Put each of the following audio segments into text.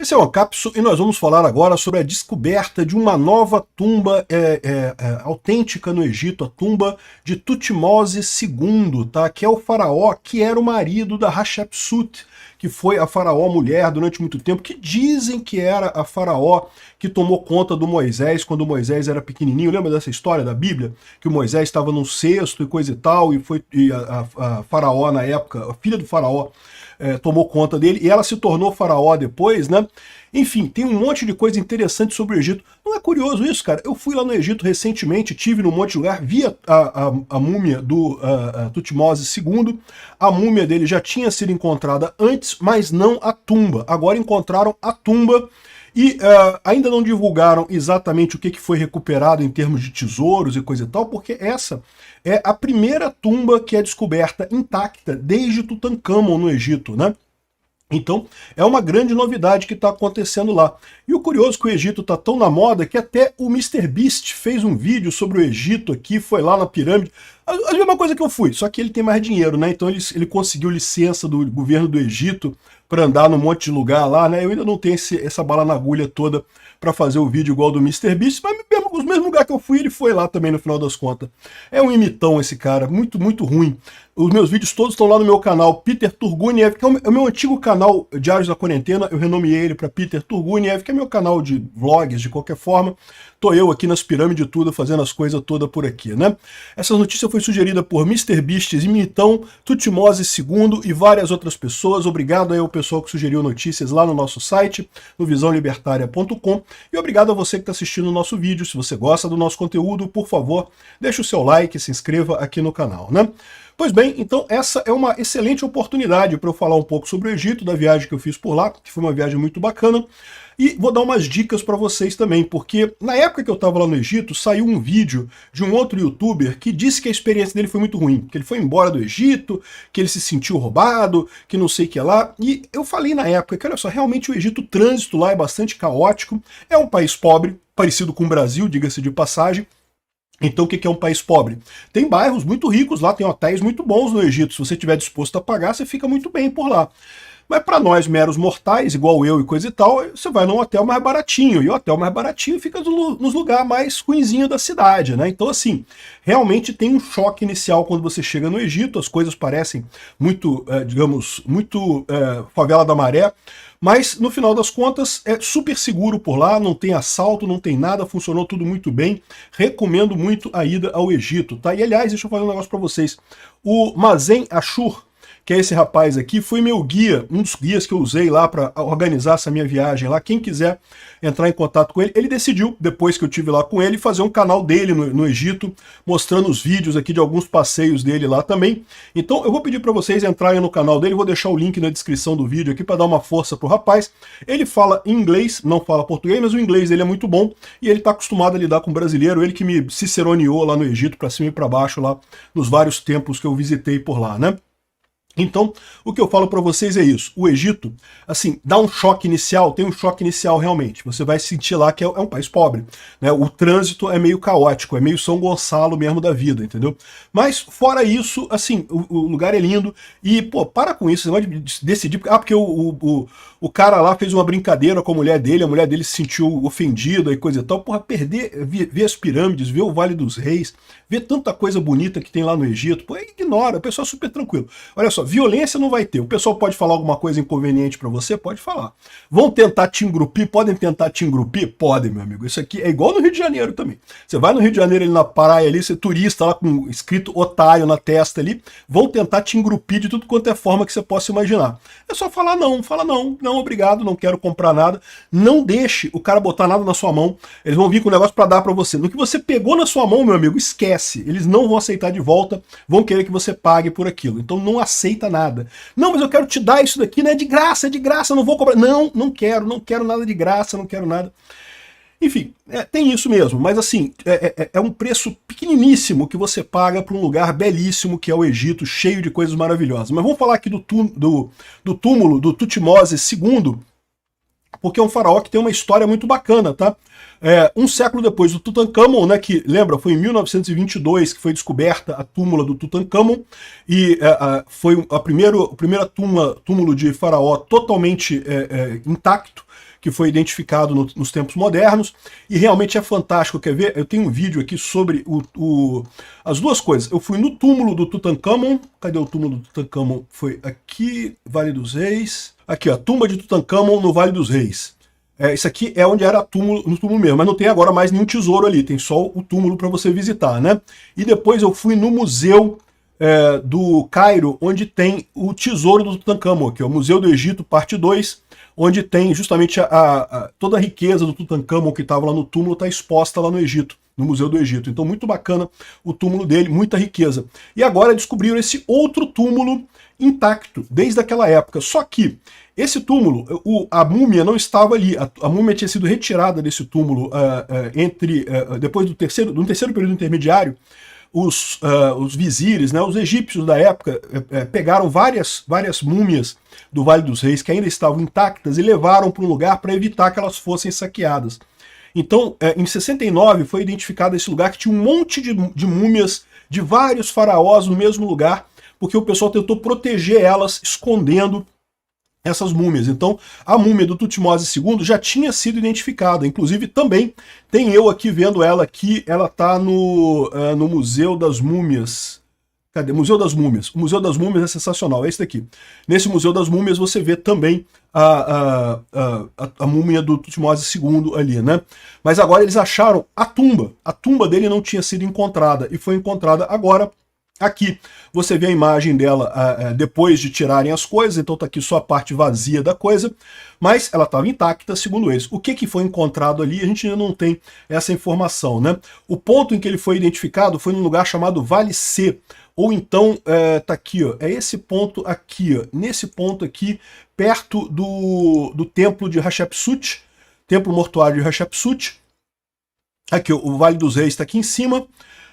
Esse é o Ancapso e nós vamos falar agora sobre a descoberta de uma nova tumba autêntica no Egito, a tumba de Tutmose II, tá? Que é o faraó que era o marido da Hatshepsut, que foi a faraó mulher durante muito tempo, que dizem que era a faraó que tomou conta do Moisés quando o Moisés era pequenininho. Lembra dessa história da Bíblia? Que o Moisés estava num cesto e coisa e tal, e a faraó na época, a filha do faraó, tomou conta dele, e ela se tornou faraó depois, né? Enfim, tem um monte de coisa interessante sobre o Egito. Não é curioso isso, cara? Eu fui lá no Egito recentemente, tive num monte de lugar, vi a múmia do Tutmose II. A múmia dele já tinha sido encontrada antes, mas não a tumba. Agora encontraram a tumba e ainda não divulgaram exatamente o que foi recuperado em termos de tesouros e coisa e tal, porque essa é a primeira tumba que é descoberta intacta desde Tutankhamon no Egito, né? Então, é uma grande novidade que está acontecendo lá. E o curioso é que o Egito está tão na moda que até o MrBeast fez um vídeo sobre o Egito aqui, foi lá na pirâmide. A mesma coisa que eu fui, só que ele tem mais dinheiro, né? Então ele conseguiu licença do governo do Egito para andar num monte de lugar lá, né? Eu ainda não tenho essa bala na agulha toda para fazer o vídeo igual do MrBeast, mas os mesmos lugares que eu fui, ele foi lá também no final das contas. É um imitão esse cara, muito, muito ruim. Os meus vídeos todos estão lá no meu canal, Peter Turguniev, que é o meu antigo canal Diários da Quarentena. Eu renomeei ele para Peter Turguniev, que é meu canal de vlogs, de qualquer forma. Tô eu aqui nas pirâmides tudo, fazendo as coisas todas por aqui, né? Essa notícia foi sugerida por MrBeast, imitão, Tutmose II e várias outras pessoas. Obrigado aí ao pessoal que sugeriu notícias lá no nosso site, no visãolibertaria.com. E obrigado a você que está assistindo o nosso vídeo. Se você gosta do nosso conteúdo, por favor, deixe o seu like e se inscreva aqui no canal, né? Pois bem, então essa é uma excelente oportunidade para eu falar um pouco sobre o Egito, da viagem que eu fiz por lá, que foi uma viagem muito bacana. E vou dar umas dicas para vocês também, porque na época que eu estava lá no Egito, saiu um vídeo de um outro youtuber que disse que a experiência dele foi muito ruim, que ele foi embora do Egito, que ele se sentiu roubado, que não sei o que lá. E eu falei na época que, olha só, realmente o Egito, o trânsito lá é bastante caótico, é um país pobre, parecido com o Brasil, diga-se de passagem. Então o que é um país pobre? Tem bairros muito ricos lá, tem hotéis muito bons no Egito. Se você estiver disposto a pagar, você fica muito bem por lá. Mas para nós, meros mortais, igual eu e coisa e tal, você vai num hotel mais baratinho. E o hotel mais baratinho fica nos lugares mais ruinzinhos da cidade, né? Então, assim, realmente tem um choque inicial quando você chega no Egito. As coisas parecem muito, digamos, muito favela da maré. Mas, no final das contas, é super seguro por lá, não tem assalto, não tem nada, funcionou tudo muito bem. Recomendo muito a ida ao Egito, tá? E, aliás, deixa eu fazer um negócio para vocês. O Mazen Ashur, que é esse rapaz aqui, foi meu guia, um dos guias que eu usei lá para organizar essa minha viagem lá. Quem quiser entrar em contato com ele, ele decidiu, depois que eu estive lá com ele, fazer um canal dele no Egito, mostrando os vídeos aqui de alguns passeios dele lá também. Então eu vou pedir para vocês entrarem no canal dele, vou deixar o link na descrição do vídeo aqui para dar uma força pro rapaz. Ele fala inglês, não fala português, mas o inglês dele é muito bom e ele está acostumado a lidar com brasileiro, ele que me ciceroneou lá no Egito, para cima e para baixo lá, nos vários templos que eu visitei por lá, né? Então, o que eu falo para vocês é isso. O Egito, assim, dá um choque inicial, tem um choque inicial realmente. Você vai sentir lá que é um país pobre, né? O trânsito é meio caótico, é meio São Gonçalo mesmo da vida, entendeu? Mas, fora isso, assim, o lugar é lindo e, pô, para com isso, você pode decidir, porque o cara lá fez uma brincadeira com a mulher dele se sentiu ofendida e coisa e tal. Porra, ver as pirâmides, ver o Vale dos Reis, ver tanta coisa bonita que tem lá no Egito, pô, ignora, o pessoal é super tranquilo. Olha só, violência não vai ter. O pessoal pode falar alguma coisa inconveniente para você? Pode falar. Vão tentar te engrupir? Podem tentar te engrupir? Podem, meu amigo. Isso aqui é igual no Rio de Janeiro também. Você vai no Rio de Janeiro, ali na praia, ali, você é turista lá com escrito otário na testa ali, vão tentar te engrupir de tudo quanto é forma que você possa imaginar. É só falar não, fala não, obrigado, não quero comprar nada. Não deixe o cara botar nada na sua mão. Eles vão vir com um negócio para dar para você. No que você pegou na sua mão, meu amigo, esquece. Eles não vão aceitar de volta, vão querer que você pague por aquilo. Então não aceita nada. Não, mas eu quero te dar isso daqui, né? É de graça, não vou cobrar. Não quero nada de graça, não quero nada. Enfim, tem isso mesmo, mas assim, é um preço pequeniníssimo que você paga para um lugar belíssimo que é o Egito, cheio de coisas maravilhosas. Mas vamos falar aqui do túmulo do Tutmose II, porque é um faraó que tem uma história muito bacana, tá? Um século depois do Tutankhamon, né, que, lembra, foi em 1922 que foi descoberta a túmula do Tutankhamon, e foi o primeiro túmulo de faraó totalmente intacto, que foi identificado nos tempos modernos, e realmente é fantástico. Quer ver? Eu tenho um vídeo aqui sobre as duas coisas. Eu fui no túmulo do Tutankhamon. Cadê o túmulo do Tutankhamon? Foi aqui, Vale dos Reis. Aqui, ó, tumba de Tutankhamon no Vale dos Reis. Isso aqui é onde era no túmulo mesmo, mas não tem agora mais nenhum tesouro ali, tem só o túmulo para você visitar, né? E depois eu fui no museu do Cairo, onde tem o tesouro do Tutankhamon, que é o Museu do Egito, parte 2, onde tem justamente toda a riqueza do Tutankhamon que estava lá no túmulo, está exposta lá no Egito, no Museu do Egito. Então muito bacana o túmulo dele, muita riqueza. E agora descobriram esse outro túmulo intacto, desde aquela época. Só que esse túmulo, a múmia não estava ali. A múmia tinha sido retirada desse túmulo depois do terceiro período intermediário. Os vizires, né, os egípcios da época, pegaram várias múmias do Vale dos Reis que ainda estavam intactas e levaram para um lugar para evitar que elas fossem saqueadas. Então, em 69 foi identificado esse lugar que tinha um monte de múmias de vários faraós no mesmo lugar, porque o pessoal tentou proteger elas escondendo essas múmias. Então, a múmia do Tutmose II já tinha sido identificada. Inclusive, também tem eu aqui vendo ela aqui. Ela está no Museu das Múmias. Cadê? Museu das Múmias. O Museu das Múmias é sensacional, é esse daqui. Nesse Museu das Múmias você vê também a múmia do Tutmose II ali, né? Mas agora eles acharam a tumba. A tumba dele não tinha sido encontrada e foi encontrada agora. Aqui você vê a imagem dela depois de tirarem as coisas, então está aqui só a parte vazia da coisa, mas ela estava intacta, segundo eles. O que foi encontrado ali, a gente ainda não tem essa informação, né? O ponto em que ele foi identificado foi num lugar chamado Vale C, ou então, tá aqui, ó, é esse ponto aqui, ó, nesse ponto aqui, perto do templo de Hatshepsut, templo mortuário de Hatshepsut. Aqui, ó, o Vale dos Reis está aqui em cima.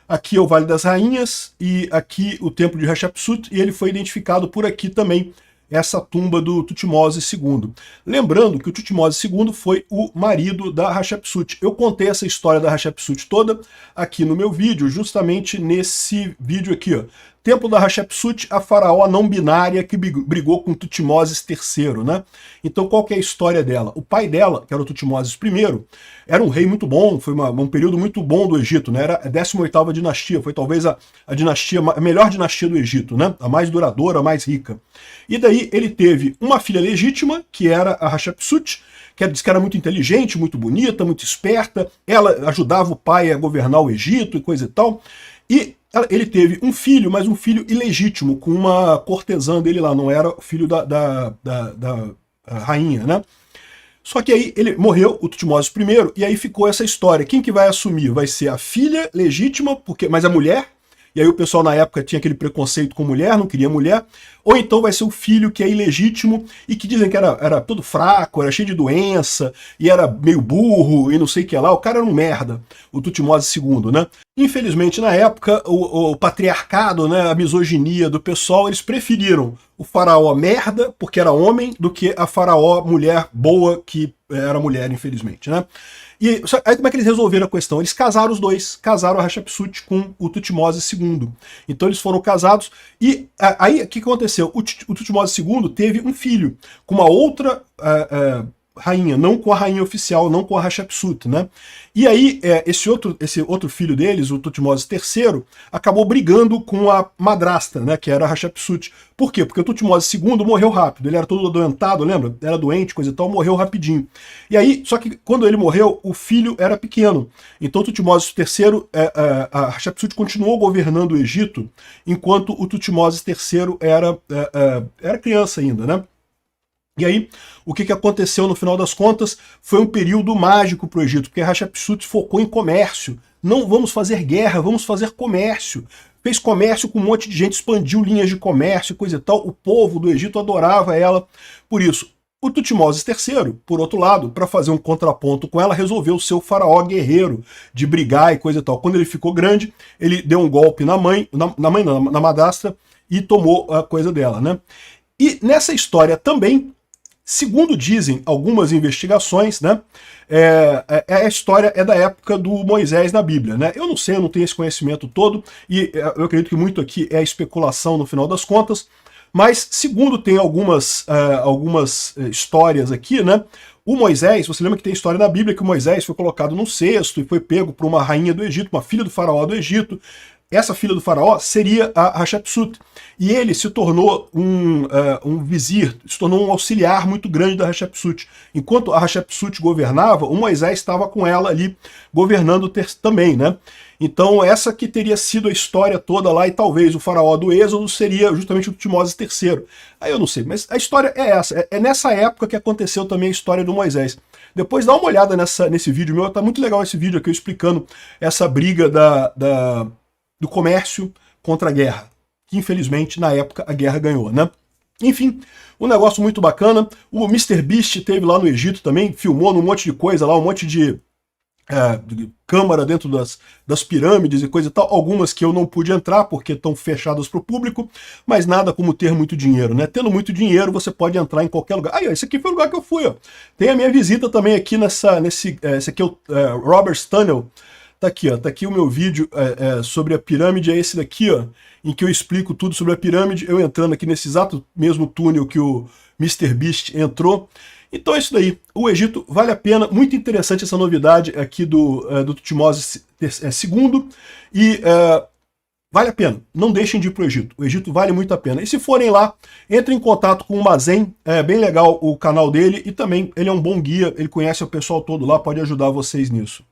Aqui é o Vale das Rainhas e aqui o templo de Hatshepsut, e ele foi identificado por aqui também, essa tumba do Tutmose II. Lembrando que o Tutmose II foi o marido da Hatshepsut. Eu contei essa história da Hatshepsut toda aqui no meu vídeo, justamente nesse vídeo aqui, ó. Templo da Hatshepsut, a faraó não binária que brigou com Tutmoses III, né? Então qual que é a história dela? O pai dela, que era o Tutmoses I, era um rei muito bom, foi um período muito bom do Egito, né? Era a 18ª dinastia, foi talvez a melhor dinastia do Egito, né? A mais duradoura, a mais rica. E daí ele teve uma filha legítima, que era a Hatshepsut, que diz que era muito inteligente, muito bonita, muito esperta, ela ajudava o pai a governar o Egito e coisa e tal, e ele teve um filho, mas um filho ilegítimo, com uma cortesã dele lá, não era filho da rainha, né? Só que aí ele morreu, o Tutmose I, e aí ficou essa história. Quem que vai assumir? Vai ser a filha legítima, mas a mulher, e aí o pessoal na época tinha aquele preconceito com mulher, não queria mulher, ou então vai ser o filho que é ilegítimo e que dizem que era todo fraco, era cheio de doença, e era meio burro, e não sei o que lá, o cara era um merda, o Tutmose II, né? Infelizmente, na época, o patriarcado, né, a misoginia do pessoal, eles preferiram o faraó merda, porque era homem, do que a faraó mulher boa, que era mulher, infelizmente, né? E aí como é que eles resolveram a questão? Eles casaram os dois, casaram a Hatshepsut com o Tutmose II. Então eles foram casados, e aí o que aconteceu? O Tutmose II teve um filho com uma outra rainha, não com a rainha oficial, não com a Hatshepsut, né? E aí esse outro filho deles, o Tutmose III, acabou brigando com a madrasta, né, que era a Hatshepsut. Por quê? Porque o Tutmose II morreu rápido, ele era todo adoentado, lembra? Era doente, coisa e tal, morreu rapidinho. E aí, só que quando ele morreu, o filho era pequeno. Então o Tutmose III, a Hatshepsut continuou governando o Egito, enquanto o Tutmose III era criança ainda, né? E aí, o que aconteceu no final das contas foi um período mágico para o Egito, porque a Hatshepsut focou em comércio. Não vamos fazer guerra, vamos fazer comércio. Fez comércio com um monte de gente, expandiu linhas de comércio, coisa e tal. O povo do Egito adorava ela por isso. O Tutmose III, por outro lado, para fazer um contraponto com ela, resolveu ser o faraó guerreiro, de brigar e coisa e tal. Quando ele ficou grande, ele deu um golpe na madrasta, e tomou a coisa dela, né? E nessa história também, segundo dizem algumas investigações, né, a história é da época do Moisés na Bíblia, né? Eu não sei, eu não tenho esse conhecimento todo, e eu acredito que muito aqui é especulação no final das contas, mas segundo tem algumas histórias aqui, né, O Moisés, você lembra que tem história na Bíblia que o Moisés foi colocado num cesto e foi pego por uma rainha do Egito, uma filha do faraó do Egito. Essa filha do faraó seria a Hatshepsut. E ele se tornou um vizir, se tornou um auxiliar muito grande da Hatshepsut. Enquanto a Hatshepsut governava, o Moisés estava com ela ali governando também, né? Então essa que teria sido a história toda lá, e talvez o faraó do Êxodo seria justamente o Tutmoses III. Aí eu não sei, mas a história é essa. É nessa época que aconteceu também a história do Moisés. Depois dá uma olhada nesse vídeo meu, tá muito legal esse vídeo aqui explicando essa briga do comércio contra a guerra, que infelizmente na época a guerra ganhou, né? Enfim, um negócio muito bacana. O MrBeast teve lá no Egito também, filmou num monte de coisa lá, um monte de câmara dentro das pirâmides e coisa e tal, algumas que eu não pude entrar porque estão fechadas para o público, mas nada como ter muito dinheiro, né? Tendo muito dinheiro, você pode entrar em qualquer lugar. Aí, ó, esse aqui foi o lugar que eu fui, ó. Tem a minha visita também aqui esse aqui é o Robert's Tunnel. Tá aqui, ó, tá aqui o meu vídeo sobre a pirâmide, é esse daqui, ó, em que eu explico tudo sobre a pirâmide, eu entrando aqui nesse exato mesmo túnel que o MrBeast entrou. Então é isso daí, o Egito vale a pena, muito interessante essa novidade aqui do Tutmoses II, e vale a pena, não deixem de ir para o Egito vale muito a pena. E se forem lá, entrem em contato com o Mazen, é bem legal o canal dele, e também ele é um bom guia, ele conhece o pessoal todo lá, pode ajudar vocês nisso.